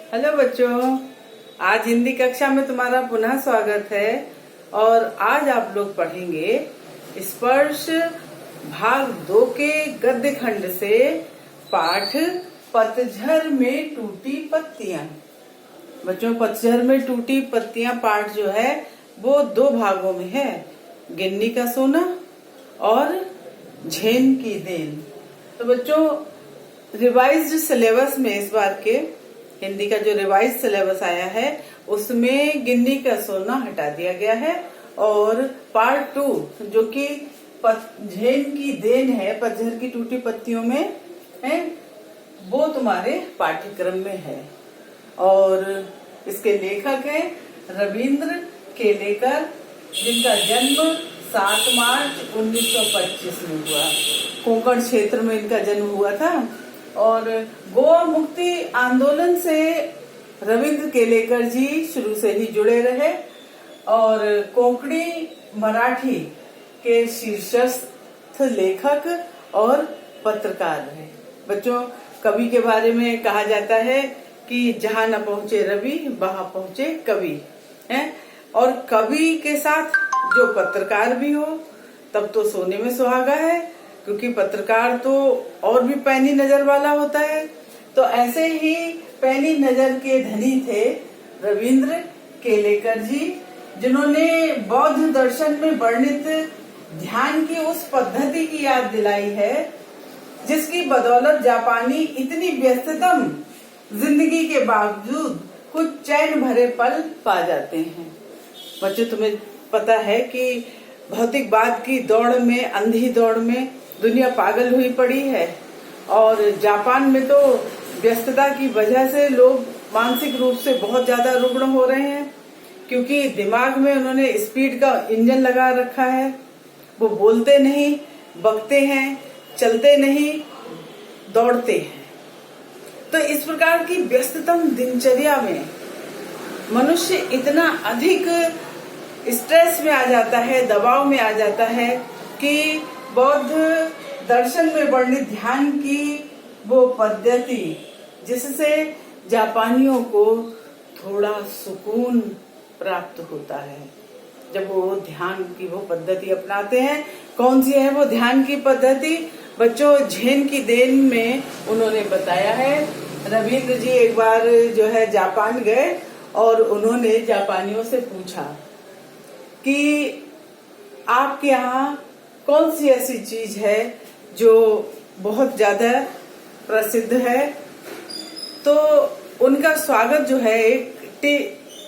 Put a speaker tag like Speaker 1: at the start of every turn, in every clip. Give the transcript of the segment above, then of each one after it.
Speaker 1: Hello बच्चों, आज हिंदी कक्षा में तुम्हारा पुनः स्वागत है। और आज आप लोग पढ़ेंगे स्पर्श भाग 2 के गद्य खंड से पाठ पतझड़ में टूटी पत्तियां। बच्चों, पतझड़ में टूटी पत्तियां पाठ जो है वो 2 भागों में है, गिन्नी का सोना और झेन की देन। तो बच्चों, रिवाइज्ड सिलेबस में इस बार के हिंदी का जो रिवाइज सिलेबस आया है उसमें गिन्नी का सोना हटा दिया गया है और पार्ट 2 जो कि झेन की देन है, पतझड़ की टूटी पत्तियों में है, वो तुम्हारे पाठ्यक्रम में है। और इसके लेखक हैं रविंद्र केलेकर, जिनका जन्म 7 मार्च 1925 में हुआ। कोंकण क्षेत्र में इनका जन्म हुआ था और गोवा मुक्ति आंदोलन से रविंद्र केलेकर जी शुरू से ही जुड़े रहे और कोंकणी मराठी के शीर्षस्थ लेखक और पत्रकार रहे। बच्चों, कवि के बारे में कहा जाता है कि जहाँ न पहुँचे रवि वहाँ पहुँचे कवि है। और कवि के साथ जो पत्रकार भी हो तब तो सोने में सुहागा है, क्योंकि पत्रकार तो और भी पैनी नजर वाला होता है। तो ऐसे ही पैनी नजर के धनी थे रविंद्र केलेकर जी, जिन्होंने बौद्ध दर्शन में वर्णित ध्यान की उस पद्धति की याद दिलाई है जिसकी बदौलत जापानी इतनी व्यस्ततम जिंदगी के बावजूद कुछ चैन भरे पल पा जाते हैं। बच्चों, तुम्हें पता है कि भौतिकवाद की दौड़ में, अंधी दौड़ में दुनिया पागल हुई पड़ी है और जापान में तो व्यस्तता की वजह से लोग मानसिक रूप से बहुत ज्यादा रुग्ण हो रहे हैं, क्योंकि दिमाग में उन्होंने स्पीड का इंजन लगा रखा है। वो बोलते नहीं, बकते हैं, चलते नहीं, दौड़ते हैं। तो इस प्रकार की व्यस्ततम दिनचर्या में मनुष्य इतना अधिक स्ट्रेस में आ जाता है, दबाव में आ जाता है कि बौद्ध दर्शन में वर्णित ध्यान की वो पद्धति, जिससे जापानियों को थोड़ा सुकून प्राप्त होता है जब वो ध्यान की वो पद्धति अपनाते हैं। कौन सी है वो ध्यान की पद्धति? बच्चों, झेन की देन में उन्होंने बताया है। रविंद्र जी एक बार जो है जापान गए और उन्होंने जापानियों से पूछा कि आपके यहाँ कौन सी ऐसी चीज है जो बहुत ज्यादा प्रसिद्ध है। तो उनका स्वागत जो है एक टी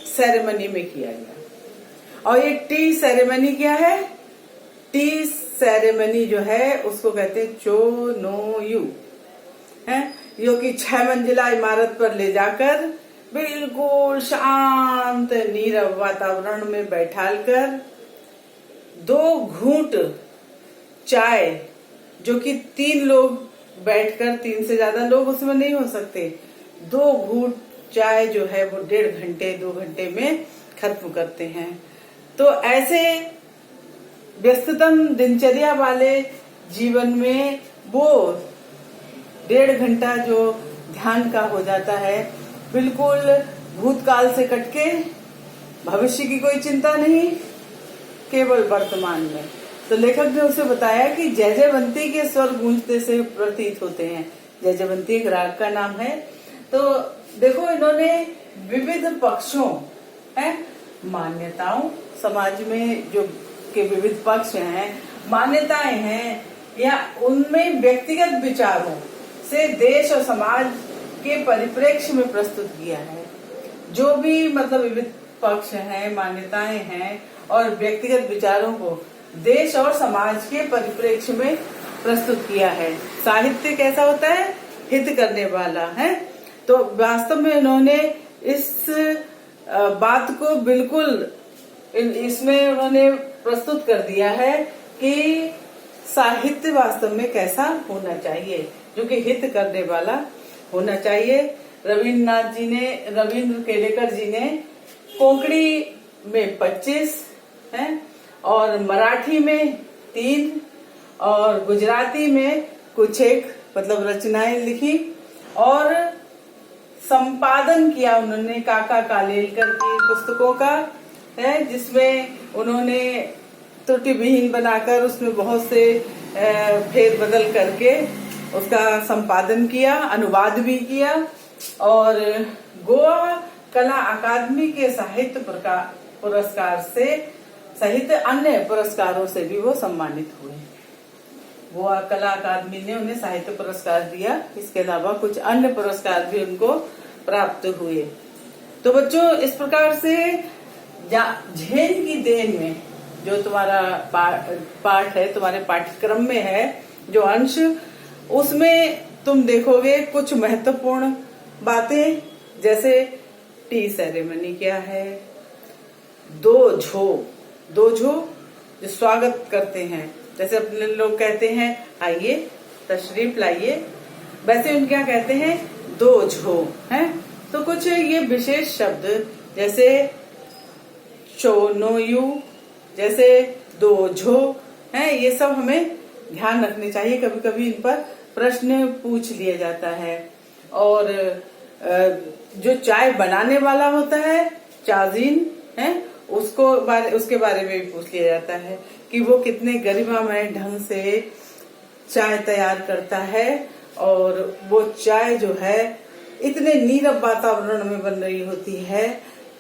Speaker 1: सेरेमनी में किया गया। और ये टी सेरेमनी क्या है? टी सेरेमनी जो है उसको कहते हैं चो नो यू है, जो कि 6 मंजिला इमारत पर ले जाकर बिल्कुल शांत नीरव वातावरण में बैठालकर 2 घूंट चाय, जो कि 3 लोग बैठकर, 3 से ज्यादा लोग उसमें नहीं हो सकते, 2 घूंट चाय जो है वो 1.5 घंटे 2 घंटे में खत्म करते हैं। तो ऐसे व्यस्ततम दिनचर्या वाले जीवन में वो 1.5 घंटा जो ध्यान का हो जाता है, बिल्कुल भूतकाल से कटके, भविष्य की कोई चिंता नहीं, केवल वर्तमान में। तो लेखक ने उसे बताया कि जयजयवंती के स्वर गूंजते से प्रतीत होते हैं। जयजयवंती एक राग का नाम है। तो देखो, इन्होंने विविध पक्षों है, मान्यताओं, समाज में जो के विविध पक्ष हैं, मान्यताएं हैं, या उनमें व्यक्तिगत विचारों से देश और समाज के परिप्रेक्ष्य में प्रस्तुत किया है। जो भी मतलब विविध पक्ष हैं, मान्यताएं हैं और व्यक्तिगत विचारों को देश और समाज के परिप्रेक्ष्य में प्रस्तुत किया है। साहित्य कैसा होता है? हित करने वाला है। तो वास्तव में इन्होंने इस बात को बिल्कुल इसमें उन्होंने प्रस्तुत कर दिया है कि साहित्य वास्तव में कैसा होना चाहिए, जो कि हित करने वाला होना चाहिए। रविंद्र केलेकर जी ने कोंकणी में 25 है और मराठी में 3 और गुजराती में कुछ एक मतलब रचनाएं लिखी और संपादन किया उन्होंने काका कालेलकर की पुस्तकों का, है, जिसमें उन्होंने त्रुटि विहीन बनाकर उसमें बहुत से फेर बदल करके उसका संपादन किया, अनुवाद भी किया। और गोवा कला अकादमी के साहित्य पुरस्कार से सहित अन्य पुरस्कारों से भी वो सम्मानित हुए। गोवा कला अकादमी ने उन्हें साहित्य पुरस्कार दिया, इसके अलावा कुछ अन्य पुरस्कार भी उनको प्राप्त हुए। तो बच्चों, इस प्रकार से झेन की देन में जो तुम्हारा पाठ है, तुम्हारे पाठ्यक्रम में है जो अंश, उसमें तुम देखोगे कुछ महत्वपूर्ण बातें, जैसे टी सेरेमनी क्या है, दो झो जो स्वागत करते हैं, जैसे अपने लोग कहते हैं आइए तशरीफ लाइए, वैसे उनके यहाँ कहते हैं दो झो है। तो कुछ ये विशेष शब्द जैसे चोनोयू, जैसे दो झो है, ये सब हमें ध्यान रखने चाहिए। कभी कभी इन पर प्रश्न पूछ लिया जाता है। और जो चाय बनाने वाला होता है चाजीन है, उसके बारे में भी पूछ लिया जाता है कि वो कितने गरिमामय ढंग से चाय तैयार करता है, और वो चाय जो है इतने नीरव वातावरण में बन रही होती है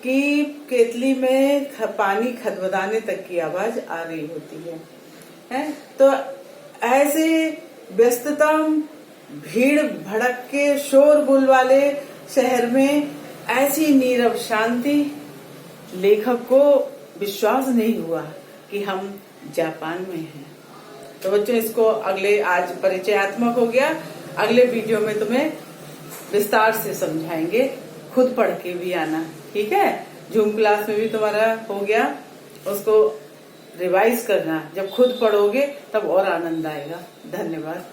Speaker 1: कि केतली में पानी खदबदाने तक की आवाज आ रही होती है। तो ऐसे व्यस्तता, भीड़ भड़क के शोरगुल वाले शहर में ऐसी नीरव शांति, लेखक को विश्वास नहीं हुआ कि हम जापान में हैं। तो बच्चों, इसको आज परिचयात्मक हो गया, अगले वीडियो में तुम्हें विस्तार से समझाएंगे, खुद पढ़ के भी आना, ठीक है। जूम क्लास में भी तुम्हारा हो गया, उसको रिवाइज करना, जब खुद पढ़ोगे तब और आनंद आएगा। धन्यवाद।